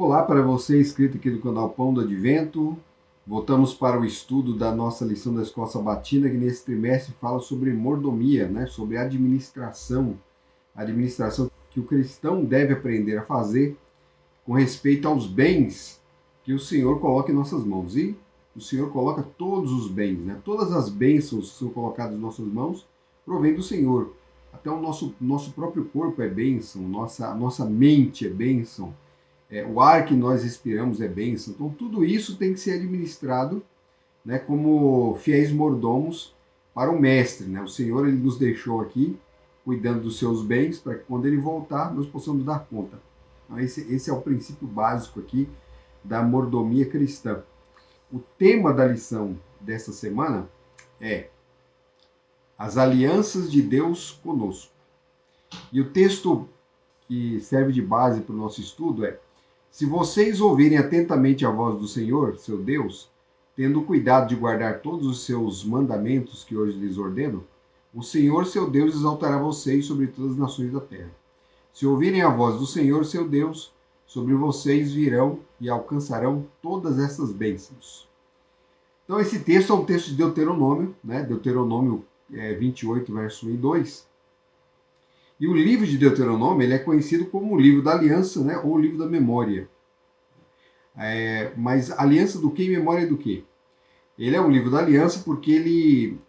Olá para você, inscrito aqui do canal Pão do Advento. Voltamos para o estudo da nossa lição da Escola Sabatina, que nesse trimestre fala sobre mordomia, né? Sobre administração que o cristão deve aprender a fazer com respeito aos bens que o Senhor coloca em nossas mãos. E o Senhor coloca todos os bens, né? Todas as bênçãos que são colocadas em nossas mãos provém do Senhor. Até o nosso próprio corpo é bênção, nossa mente é bênção. O ar que nós respiramos é bênção. Então, tudo isso tem que ser administrado, né, como fiéis mordomos para o Mestre. Né? O Senhor ele nos deixou aqui, cuidando dos seus bens, para que quando ele voltar, nós possamos dar conta. Então, esse é o princípio básico aqui da mordomia cristã. O tema da lição desta semana é as alianças de Deus conosco. E o texto que serve de base para o nosso estudo é: se vocês ouvirem atentamente a voz do Senhor, seu Deus, tendo cuidado de guardar todos os seus mandamentos que hoje lhes ordeno, o Senhor, seu Deus, exaltará vocês sobre todas as nações da terra. Se ouvirem a voz do Senhor, seu Deus, sobre vocês virão e alcançarão todas essas bênçãos. Então, esse texto é um texto de Deuteronômio, né? Deuteronômio 28, verso 1 e 2. E o livro de Deuteronômio ele é conhecido como o livro da aliança, né? Ou o livro da memória. Mas aliança do que e memória do que? Ele é um livro da aliança porque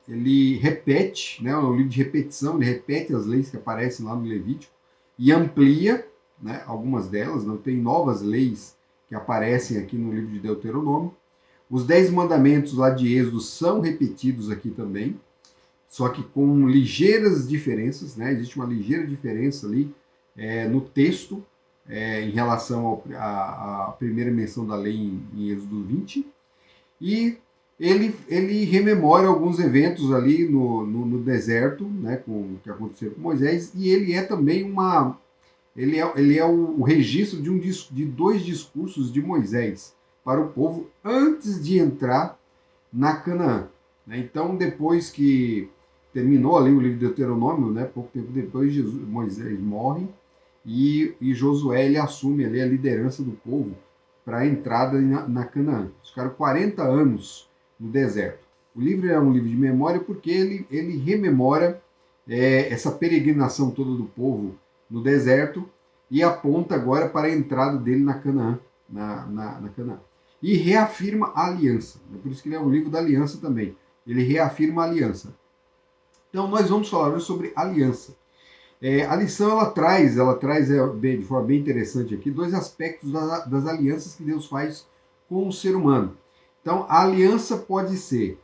ele repete, né? É um livro de repetição, ele repete as leis que aparecem lá no Levítico e amplia, né, algumas delas, não tem novas leis que aparecem aqui no livro de Deuteronômio. Os 10 mandamentos lá de Êxodo são repetidos aqui também, só que com ligeiras diferenças, né? Existe uma ligeira diferença ali no texto em relação à primeira menção da lei em Êxodo 20. E ele rememora alguns eventos ali no deserto, né, que aconteceram com Moisés, e ele é também ele é o registro de 2 discursos de Moisés para o povo antes de entrar na Canaã. Né? Então, depois que terminou ali o livro de Deuteronômio, né, pouco tempo depois, Moisés morre e Josué ele assume ali a liderança do povo para a entrada na Canaã. Ficaram 40 anos no deserto. O livro é um livro de memória porque ele rememora essa peregrinação toda do povo no deserto e aponta agora para a entrada dele na Canaã, na Canaã. E reafirma a aliança. Por isso que ele é um livro da aliança também. Ele reafirma a aliança. Então, nós vamos falar hoje sobre aliança. A lição ela traz de forma bem interessante aqui 2 aspectos das alianças que Deus faz com o ser humano. Então, a aliança pode ser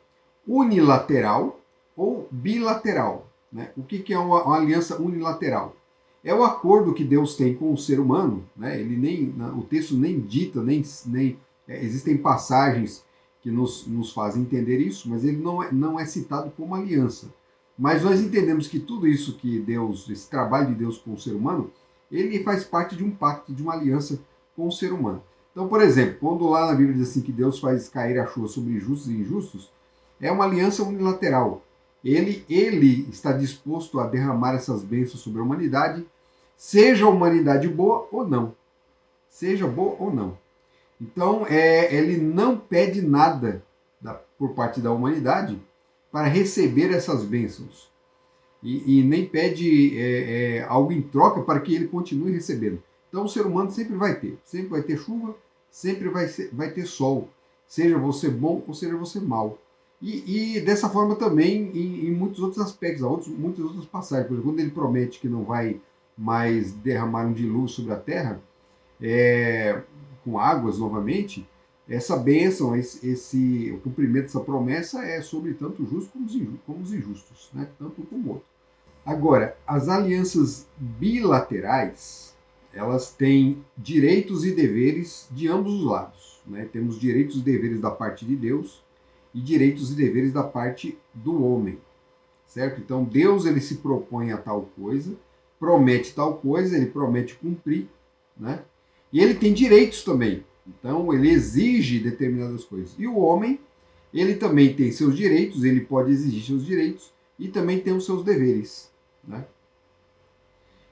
unilateral ou bilateral. Né? O que é uma aliança unilateral? É o acordo que Deus tem com o ser humano. Né? O texto nem dita, existem passagens que nos fazem entender isso, mas ele não é citado como aliança. Mas nós entendemos que tudo isso que Deus, esse trabalho de Deus com o ser humano, ele faz parte de um pacto, de uma aliança com o ser humano. Então, por exemplo, quando lá na Bíblia diz assim que Deus faz cair a chuva sobre justos e injustos, é uma aliança unilateral. Ele está disposto a derramar essas bênçãos sobre a humanidade, seja a humanidade boa ou não. Seja boa ou não. Então, ele não pede nada por parte da humanidade para receber essas bênçãos. E nem pede algo em troca para que ele continue recebendo. Então o ser humano sempre vai ter chuva, sempre vai ter sol, seja você bom ou seja você mal. E dessa forma também em muitos outros aspectos, muitas outras passagens. Por exemplo, quando ele promete que não vai mais derramar um dilúvio sobre a terra, com águas novamente, essa bênção, o cumprimento dessa promessa é sobre tanto os justos como os injustos, né? Tanto um como o outro. Agora, as alianças bilaterais, elas têm direitos e deveres de ambos os lados. Né? Temos direitos e deveres da parte de Deus e direitos e deveres da parte do homem. Certo? Então, Deus ele se propõe a tal coisa, promete tal coisa, ele promete cumprir, né? E ele tem direitos também. Então, ele exige determinadas coisas. E o homem, ele também tem seus direitos, ele pode exigir seus direitos e também tem os seus deveres. Né?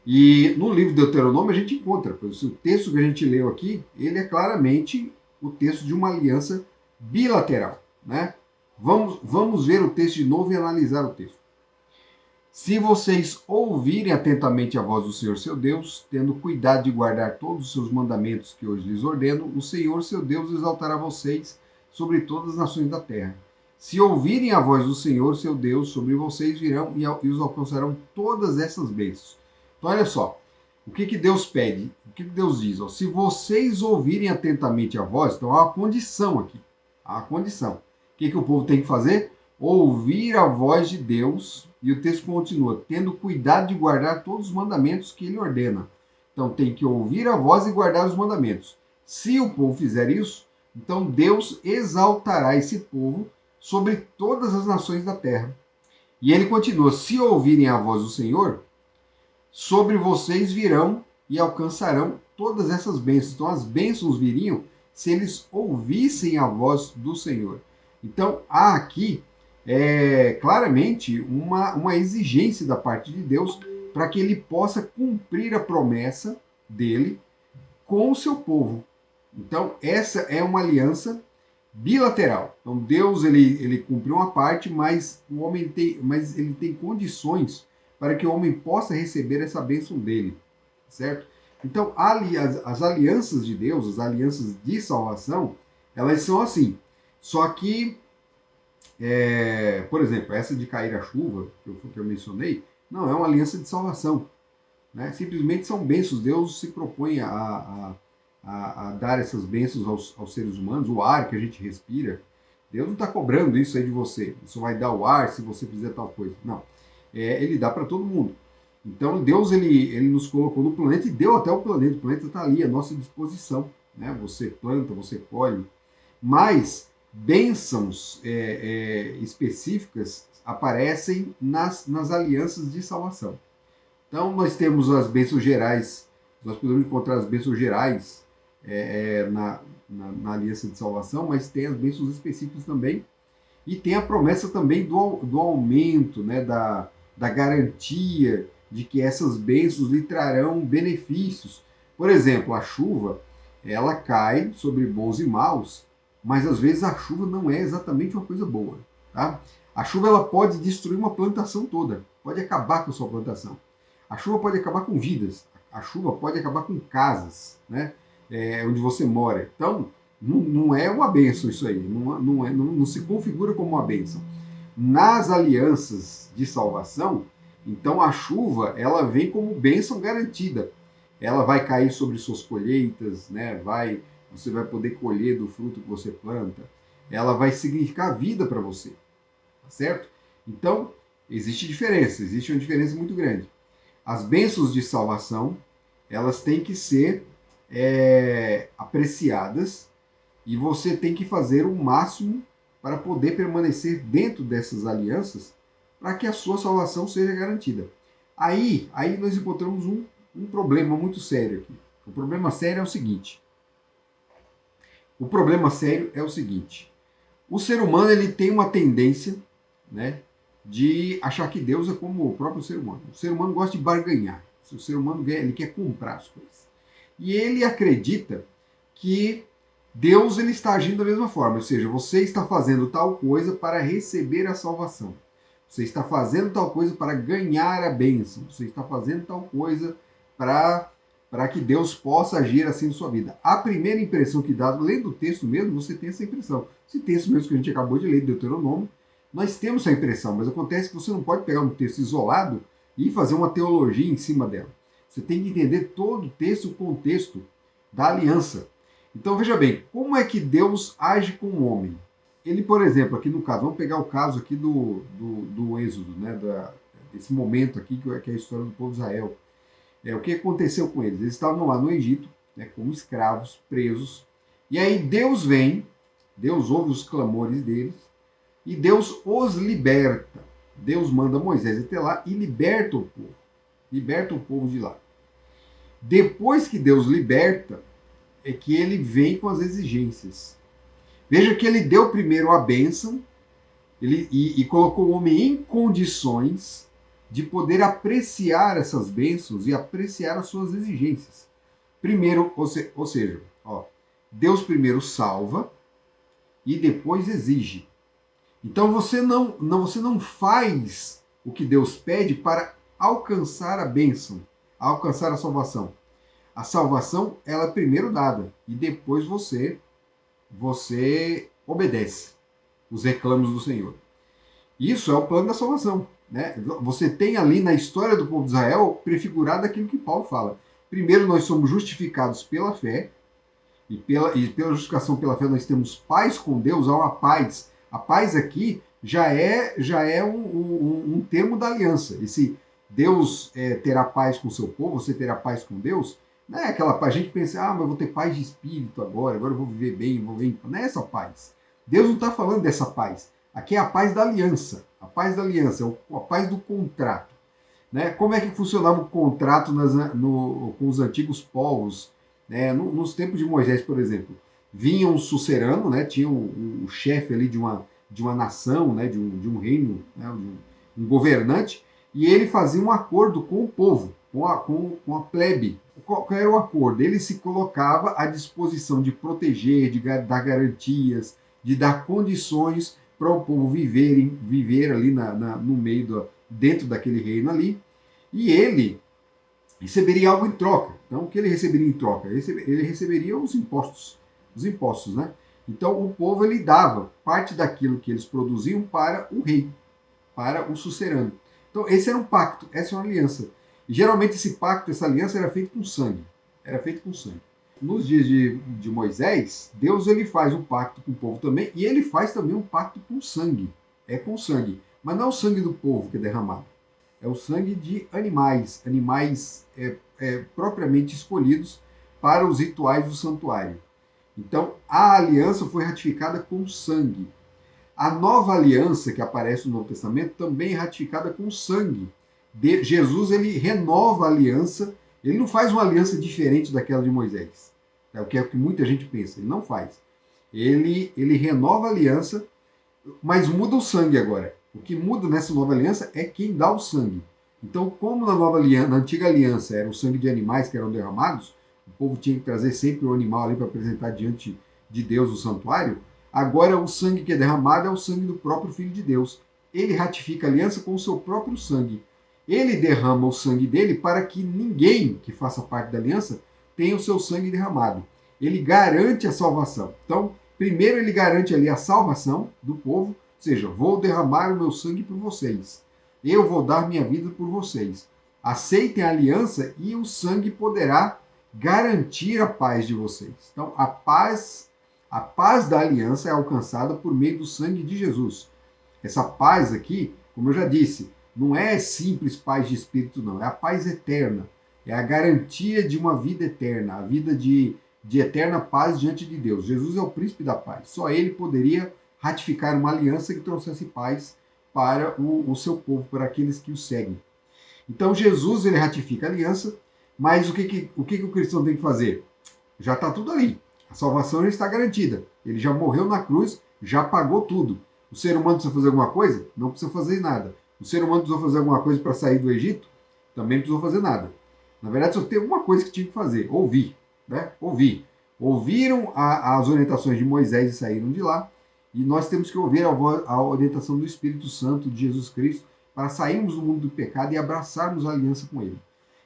E no livro de Deuteronômio a gente encontra, pois o texto que a gente leu aqui, ele é claramente o texto de uma aliança bilateral, né? Vamos ver o texto de novo e analisar o texto. Se vocês ouvirem atentamente a voz do Senhor seu Deus, tendo cuidado de guardar todos os seus mandamentos que hoje lhes ordeno, o Senhor seu Deus exaltará vocês sobre todas as nações da terra. Se ouvirem a voz do Senhor seu Deus, sobre vocês virão e os alcançarão todas essas bênçãos. Então, olha só, o que Deus pede? O que Deus diz? Ó, se vocês ouvirem atentamente a voz, então há uma condição aqui. Há uma condição. O que o povo tem que fazer? Ouvir a voz de Deus, e o texto continua, tendo cuidado de guardar todos os mandamentos que ele ordena. Então tem que ouvir a voz e guardar os mandamentos. Se o povo fizer isso, então Deus exaltará esse povo sobre todas as nações da terra. E ele continua, se ouvirem a voz do Senhor, sobre vocês virão e alcançarão todas essas bênçãos. Então as bênçãos viriam se eles ouvissem a voz do Senhor. Então há aqui claramente uma exigência da parte de Deus para que ele possa cumprir a promessa dele com o seu povo. Então, essa é uma aliança bilateral. Então, Deus ele cumpriu uma parte, mas ele tem condições para que o homem possa receber essa bênção dele, certo? Então, as alianças de Deus, as alianças de salvação, elas são assim. Só que por exemplo, essa de cair a chuva, que eu mencionei, não é uma aliança de salvação. Né? Simplesmente são bênçãos. Deus se propõe a dar essas bênçãos aos seres humanos, o ar que a gente respira. Deus não está cobrando isso aí de você. Isso vai dar o ar se você fizer tal coisa. Não. Ele dá para todo mundo. Então, Deus ele nos colocou no planeta e deu até o planeta. O planeta está ali à nossa disposição. Né? Você planta, você colhe. Mas bênçãos específicas aparecem nas alianças de salvação. Então, nós temos as bênçãos gerais, nós podemos encontrar as bênçãos gerais na aliança de salvação, mas tem as bênçãos específicas também, e tem a promessa também do aumento, né, da garantia de que essas bênçãos lhe trarão benefícios. Por exemplo, a chuva, ela cai sobre bons e maus, mas às vezes a chuva não é exatamente uma coisa boa. Tá? A chuva ela pode destruir uma plantação toda, pode acabar com a sua plantação. A chuva pode acabar com vidas, a chuva pode acabar com casas, né? Onde você mora. Então, não é uma bênção isso aí, não se configura como uma bênção. Nas alianças de salvação, então a chuva ela vem como bênção garantida. Ela vai cair sobre suas colheitas, né? Você vai poder colher do fruto que você planta. Ela vai significar vida para você, tá certo? Então, existe uma diferença muito grande. As bênçãos de salvação, elas têm que ser apreciadas e você tem que fazer o máximo para poder permanecer dentro dessas alianças para que a sua salvação seja garantida. Aí nós encontramos um problema muito sério aqui. O problema sério é o seguinte. O ser humano ele tem uma tendência, né, de achar que Deus é como o próprio ser humano. O ser humano gosta de barganhar. O ser humano ele quer comprar as coisas. E ele acredita que Deus ele está agindo da mesma forma. Ou seja, você está fazendo tal coisa para receber a salvação. Você está fazendo tal coisa para ganhar a bênção. Você está fazendo tal coisa para que Deus possa agir assim na sua vida. A primeira impressão que dá, lendo o texto mesmo, você tem essa impressão. Esse texto mesmo que a gente acabou de ler, Deuteronômio, nós temos essa impressão, mas acontece que você não pode pegar um texto isolado e fazer uma teologia em cima dela. Você tem que entender todo o texto, o contexto da aliança. Então veja bem, como é que Deus age com o homem? Ele, por exemplo, aqui no caso, vamos pegar o caso aqui do Êxodo, né, desse momento aqui que é a história do povo de Israel. O que aconteceu com eles? Eles estavam lá no Egito, né, como escravos, presos, e aí Deus vem, Deus ouve os clamores deles, e Deus os liberta. Deus manda Moisés até lá e liberta o povo de lá. Depois que Deus liberta, é que ele vem com as exigências. Veja que ele deu primeiro a bênção e colocou o homem em condições de poder apreciar essas bênçãos e apreciar as suas exigências. Primeiro, ou seja, ó, Deus primeiro salva e depois exige. Então você não faz o que Deus pede para alcançar a bênção, alcançar a salvação. A salvação, ela é primeiro dada e depois você obedece os reclamos do Senhor. Isso é o plano da salvação. Né? Você tem ali na história do povo de Israel prefigurado aquilo que Paulo fala. Primeiro, nós somos justificados pela fé, e pela justificação pela fé nós temos paz com Deus, há uma paz. A paz aqui já é um termo da aliança. Esse Deus terá paz com o seu povo, você terá paz com Deus, não é aquela paz, a gente pensa, mas eu vou ter paz de espírito agora eu vou viver bem, vou viver. Não é essa paz. Deus não está falando dessa paz. Aqui é a paz da aliança. A paz da aliança, a paz do contrato. Né? Como é que funcionava o contrato com os antigos povos? Né? Nos tempos de Moisés, por exemplo, vinha um sucerano, né? Tinha o chefe ali de uma nação, né? de um reino, né? um governante, e ele fazia um acordo com o povo, com a plebe. Qual era o acordo? Ele se colocava à disposição de proteger, de dar garantias, de dar condições para o povo viver ali no meio, dentro daquele reino ali, e ele receberia algo em troca. Então, o que ele receberia em troca? Ele receberia os impostos, né? Então, o povo ele dava parte daquilo que eles produziam para o rei, para o sucerano. Então, esse era um pacto, essa é uma aliança. E, geralmente, esse pacto, essa aliança era feito com sangue. Era feito com sangue. Nos dias de Moisés, Deus ele faz um pacto com o povo também, e ele faz também um pacto com sangue. É com sangue. Mas não é o sangue do povo que é derramado. É o sangue de animais propriamente escolhidos para os rituais do santuário. Então, a aliança foi ratificada com sangue. A nova aliança que aparece no Novo Testamento também é ratificada com sangue. Jesus ele renova a aliança, ele não faz uma aliança diferente daquela de Moisés. É o que muita gente pensa, ele não faz. Ele renova a aliança, mas muda o sangue agora. O que muda nessa nova aliança é quem dá o sangue. Então, como na antiga aliança era o sangue de animais que eram derramados, o povo tinha que trazer sempre o animal ali para apresentar diante de Deus o santuário, agora o sangue que é derramado é o sangue do próprio Filho de Deus. Ele ratifica a aliança com o seu próprio sangue. Ele derrama o sangue dele para que ninguém que faça parte da aliança tenha o seu sangue derramado. Ele garante a salvação. Então, primeiro ele garante ali a salvação do povo, ou seja, vou derramar o meu sangue por vocês. Eu vou dar minha vida por vocês. Aceitem a aliança e o sangue poderá garantir a paz de vocês. Então, a paz da aliança é alcançada por meio do sangue de Jesus. Essa paz aqui, como eu já disse, não é simples paz de espírito, não. É a paz eterna. É a garantia de uma vida eterna, a vida de eterna paz diante de Deus. Jesus é o príncipe da paz. Só ele poderia ratificar uma aliança que trouxesse paz para o seu povo, para aqueles que o seguem. Então Jesus ele ratifica a aliança, mas o que o cristão tem que fazer? Já está tudo ali. A salvação já está garantida. Ele já morreu na cruz, já pagou tudo. O ser humano precisa fazer alguma coisa? Não precisa fazer nada. O ser humano precisou fazer alguma coisa para sair do Egito? Também não precisou fazer nada. Na verdade, só tem uma coisa que tinha que fazer: ouvir. Né? Ouvir. Ouviram as orientações de Moisés e saíram de lá. E nós temos que ouvir a orientação do Espírito Santo de Jesus Cristo para sairmos do mundo do pecado e abraçarmos a aliança com Ele.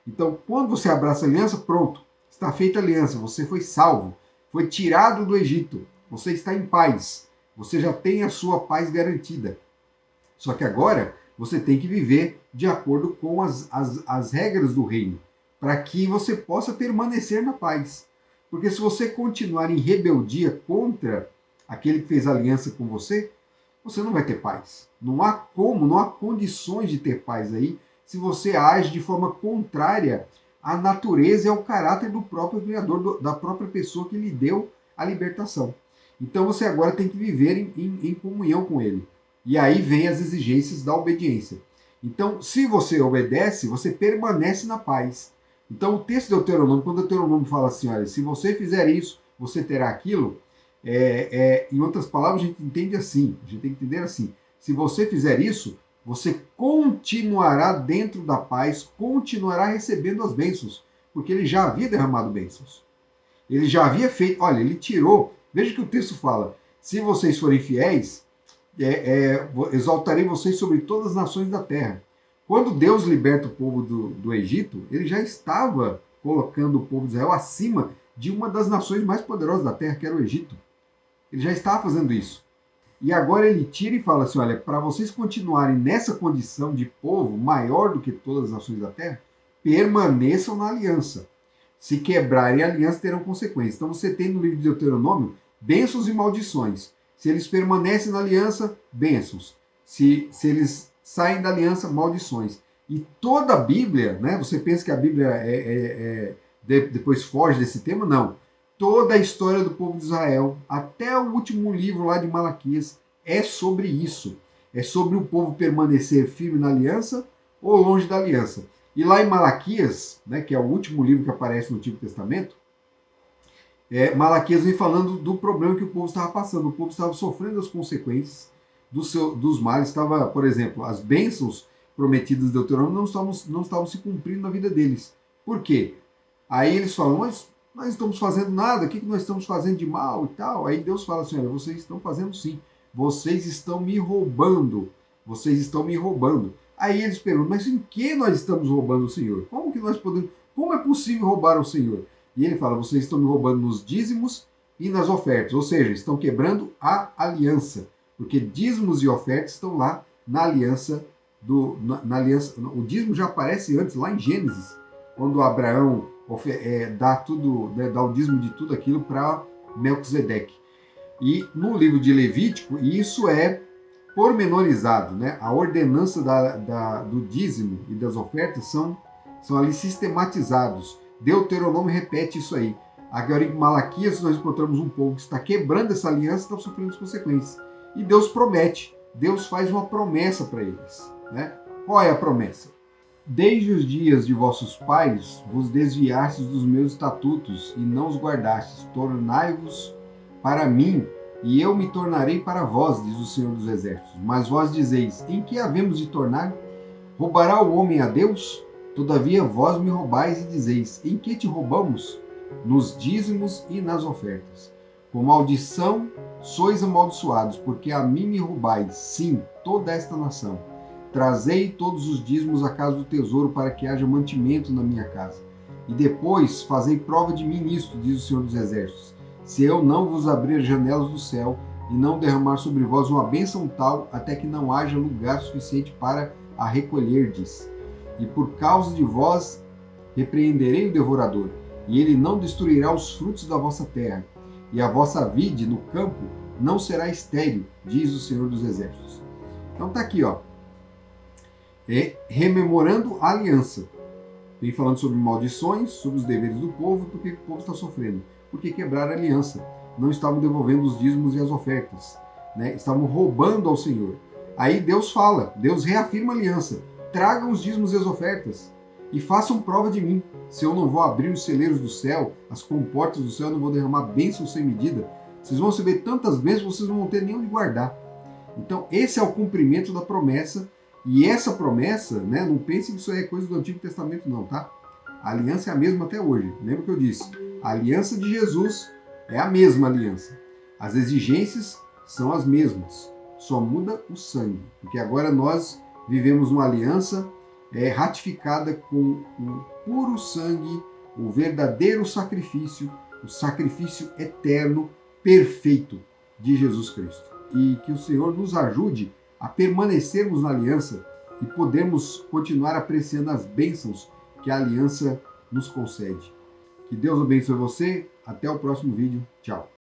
Então, quando você abraça a aliança, pronto, está feita a aliança, você foi salvo, foi tirado do Egito, você está em paz, você já tem a sua paz garantida. Só que agora você tem que viver de acordo com as regras do reino, para que você possa permanecer na paz. Porque se você continuar em rebeldia contra aquele que fez aliança com você, você não vai ter paz. Não há como, não há condições de ter paz aí se você age de forma contrária à natureza e ao caráter do próprio Criador, da própria pessoa que lhe deu a libertação. Então você agora tem que viver em comunhão com Ele. E aí vem as exigências da obediência. Então, se você obedece, você permanece na paz. Então, o texto de Deuteronômio, quando Deuteronômio fala assim, olha, se você fizer isso, você terá aquilo, em outras palavras, a gente entende assim, a gente tem que entender assim, se você fizer isso, você continuará dentro da paz, continuará recebendo as bênçãos, porque ele já havia derramado bênçãos. Ele já havia feito, olha, ele tirou, veja que o texto fala, se vocês forem fiéis, exaltarei vocês sobre todas as nações da terra. Quando Deus liberta o povo do Egito, ele já estava colocando o povo de Israel acima de uma das nações mais poderosas da terra, que era o Egito. Ele já estava fazendo isso. E agora ele tira e fala assim, olha, para vocês continuarem nessa condição de povo maior do que todas as nações da terra, permaneçam na aliança. Se quebrarem a aliança, terão consequências. Então você tem no livro de Deuteronômio bênçãos e maldições. Se eles permanecem na aliança, bênçãos. Se eles saem da aliança, maldições. E toda a Bíblia, né? Você pensa que a Bíblia depois foge desse tema? Não. Toda a história do povo de Israel, até o último livro lá de Malaquias, é sobre isso. É sobre o povo permanecer firme na aliança ou longe da aliança. E lá em Malaquias, né, que é o último livro que aparece no Antigo Testamento, Malaquias vem falando do problema que o povo estava passando. O povo estava sofrendo as consequências dos males. Estava, por exemplo, as bênçãos prometidas de Deuteronômio não estavam se cumprindo na vida deles. Por quê? Aí eles falam, mas nós não estamos fazendo nada, o que nós estamos fazendo de mal e tal? Aí Deus fala assim, olha, vocês estão fazendo sim, vocês estão me roubando, vocês estão me roubando. Aí eles perguntam, mas em que nós estamos roubando o Senhor? Como que nós podemos, como é possível roubar o Senhor? E ele fala, vocês estão me roubando nos dízimos e nas ofertas, ou seja, estão quebrando a aliança, porque dízimos e ofertas estão lá na aliança, na aliança. O dízimo já aparece antes, lá em Gênesis, quando Abraão dá o dízimo de tudo aquilo para Melquisedeque. E no livro de Levítico, isso é pormenorizado, né? A ordenança do dízimo e das ofertas são ali sistematizados. Deuteronômio repete isso aí. Agora em Malaquias nós encontramos um povo que está quebrando essa aliança e está sofrendo as consequências. E Deus promete, Deus faz uma promessa para eles, né? Qual é a promessa? Desde os dias de vossos pais vos desviastes dos meus estatutos e não os guardastes. Tornai-vos para mim, e eu me tornarei para vós, diz o Senhor dos Exércitos. Mas vós dizeis, em que havemos de tornar? Roubará o homem a Deus? Todavia vós me roubais e dizeis, em que te roubamos? Nos dízimos e nas ofertas. Com maldição sois amaldiçoados, porque a mim me roubais, sim, toda esta nação. Trazei todos os dízimos à casa do tesouro, para que haja mantimento na minha casa. E depois fazei prova de mim nisto, diz o Senhor dos Exércitos, se eu não vos abrir as janelas do céu e não derramar sobre vós uma bênção tal, até que não haja lugar suficiente para a recolherdes. E por causa de vós repreenderei o devorador, e ele não destruirá os frutos da vossa terra, e a vossa vide no campo não será estéril, diz o Senhor dos Exércitos. Então tá aqui, ó. Rememorando a aliança. Vem falando sobre maldições, sobre os deveres do povo, e por que o povo está sofrendo. Porque quebraram a aliança. Não estavam devolvendo os dízimos e as ofertas, né? Estavam roubando ao Senhor. Aí Deus fala, Deus reafirma a aliança. Tragam os dízimos e as ofertas e façam prova de mim. Se eu não vou abrir os celeiros do céu, as comportas do céu, eu não vou derramar bênçãos sem medida. Vocês vão receber tantas bênçãos, vocês não vão ter nem onde guardar. Então, esse é o cumprimento da promessa. E essa promessa, né, não pense que isso é coisa do Antigo Testamento não, tá? A aliança é a mesma até hoje. Lembra que eu disse? A aliança de Jesus é a mesma aliança. As exigências são as mesmas. Só muda o sangue. Porque agora nós vivemos uma aliança ratificada com o puro sangue, o verdadeiro sacrifício, o sacrifício eterno, perfeito de Jesus Cristo. E que o Senhor nos ajude a permanecermos na aliança e podermos continuar apreciando as bênçãos que a aliança nos concede. Que Deus abençoe você. Até o próximo vídeo. Tchau.